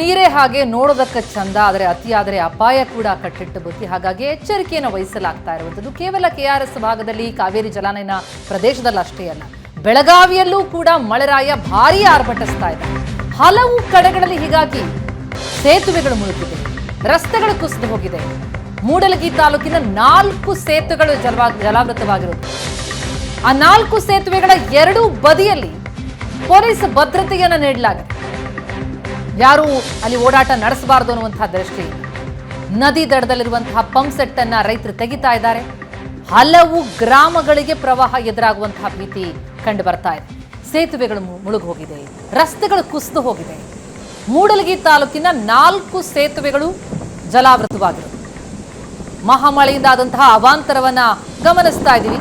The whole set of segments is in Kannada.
ನೀರೇ ಹಾಗೆ ನೋಡೋದಕ್ಕೆ ಚಂದ, ಆದರೆ ಅತಿಯಾದರೆ ಅಪಾಯ ಕೂಡ ಕಟ್ಟಿಟ್ಟು ಬುತ್ತಿ. ಹಾಗಾಗಿ ಎಚ್ಚರಿಕೆಯನ್ನು ವಹಿಸಲಾಗ್ತಾ ಇರುವಂಥದ್ದು ಕೇವಲ KRS ಭಾಗದಲ್ಲಿ, ಕಾವೇರಿ ಜಲಾನಯನ ಪ್ರದೇಶದಲ್ಲಿ ಅಷ್ಟೇ ಅಲ್ಲ, ಬೆಳಗಾವಿಯಲ್ಲೂ ಕೂಡ ಮಳೆರಾಯ ಭಾರೀ ಆರ್ಭಟಿಸ್ತಾ ಇದೆ. ಹಲವು ಕಡೆಗಳಲ್ಲಿ ಹೀಗಾಗಿ ಸೇತುವೆಗಳು ಮುಳುಗಿದೆ, ರಸ್ತೆಗಳು ಕುಸಿದು ಹೋಗಿದೆ. ಮೂಡಲಗಿ ತಾಲೂಕಿನ 4 ಸೇತುವೆಗಳು ಜಲಾವೃತವಾಗಿರುತ್ತೆ. ಆ 4 ಸೇತುವೆಗಳ 2 ಬದಿಯಲ್ಲಿ ಪೊಲೀಸ್ ಭದ್ರತೆಯನ್ನು ನೀಡಲಾಗಿದೆ. ಯಾರು ಅಲ್ಲಿ ಓಡಾಟ ನಡೆಸಬಾರದು ಅನ್ನುವಂತಹ ದೃಷ್ಟಿಯಿಂದ ನದಿ ದಡದಲ್ಲಿರುವಂತಹ ಪಂಪ್ ಸೆಟ್ ಅನ್ನ ರೈತರು ತೆಗಿತಾ ಇದ್ದಾರೆ. ಹಲವು ಗ್ರಾಮಗಳಿಗೆ ಪ್ರವಾಹ ಎದುರಾಗುವಂತಹ ಭೀತಿ ಕಂಡು ಬರ್ತಾ ಇದೆ. ಸೇತುವೆಗಳು ಮುಳುಗಿ ಹೋಗಿದೆ, ರಸ್ತೆಗಳು ಕುಸಿದು ಹೋಗಿದೆ. ಮೂಡಲಗಿ ತಾಲೂಕಿನ 4 ಸೇತುವೆಗಳು ಜಲಾವೃತವಾಗಿವೆ. ಮಹಾಮಳೆಯಿಂದ ಆದಂತಹ ಅವಾಂತರವನ್ನ ಗಮನಿಸ್ತಾ ಇದ್ದೀವಿ.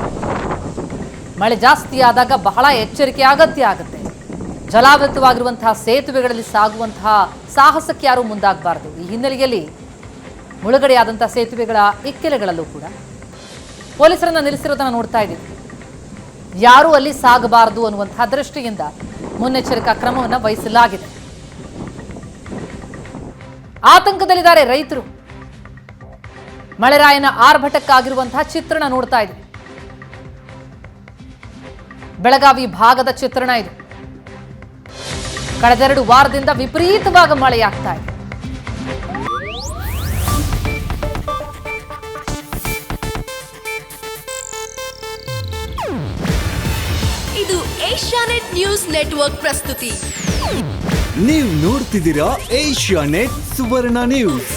ಮಳೆ ಜಾಸ್ತಿ ಆದಾಗ ಬಹಳ ಎಚ್ಚರಿಕೆ ಅಗತ್ಯ ಆಗುತ್ತೆ. ಜಲಾವೃತವಾಗಿರುವಂತಹ ಸೇತುವೆಗಳಲ್ಲಿ ಸಾಗುವಂತಹ ಸಾಹಸಕ್ಕೆ ಯಾರೂ ಮುಂದಾಗಬಾರದು. ಈ ಹಿನ್ನೆಲೆಯಲ್ಲಿ ಮುಳುಗಡೆಯಾದಂತಹ ಸೇತುವೆಗಳ ಇಕ್ಕೆಲೆಗಳಲ್ಲೂ ಕೂಡ ಪೊಲೀಸರನ್ನ ನಿಲ್ಲಿಸಿರೋದನ್ನ ನೋಡ್ತಾ ಇದ್ದೀವಿ. ಯಾರೂ ಅಲ್ಲಿ ಸಾಗಬಾರದು ಅನ್ನುವಂತಹ ದೃಷ್ಟಿಯಿಂದ ಮುನ್ನೆಚ್ಚರಿಕಾ ಕ್ರಮವನ್ನು ವಹಿಸಲಾಗಿದೆ. ಆತಂಕದಲ್ಲಿದ್ದಾರೆ ರೈತರು. ಮಳೆರಾಯನ ಆರ್ಭಟಕ್ಕಾಗಿರುವಂತಹ ಚಿತ್ರಣ ನೋಡ್ತಾ ಇದ್ದೀವಿ. ಬೆಳಗಾವಿ ಭಾಗದ ಚಿತ್ರಣ ಇದು. ಕಳೆದ 2 ವಾರದಿಂದ ವಿಪರೀತವಾಗಿ ಮಳೆಯಾಗ್ತಾ ಇದೆ. ಇದು ಏಷ್ಯಾನೆಟ್ ನ್ಯೂಸ್ ನೆಟ್ವರ್ಕ್ ಪ್ರಸ್ತುತಿ. ನೀವು ನೋಡ್ತಿದ್ದೀರಾ ಏಷ್ಯಾನೆಟ್ ಸುವರ್ಣ ನ್ಯೂಸ್.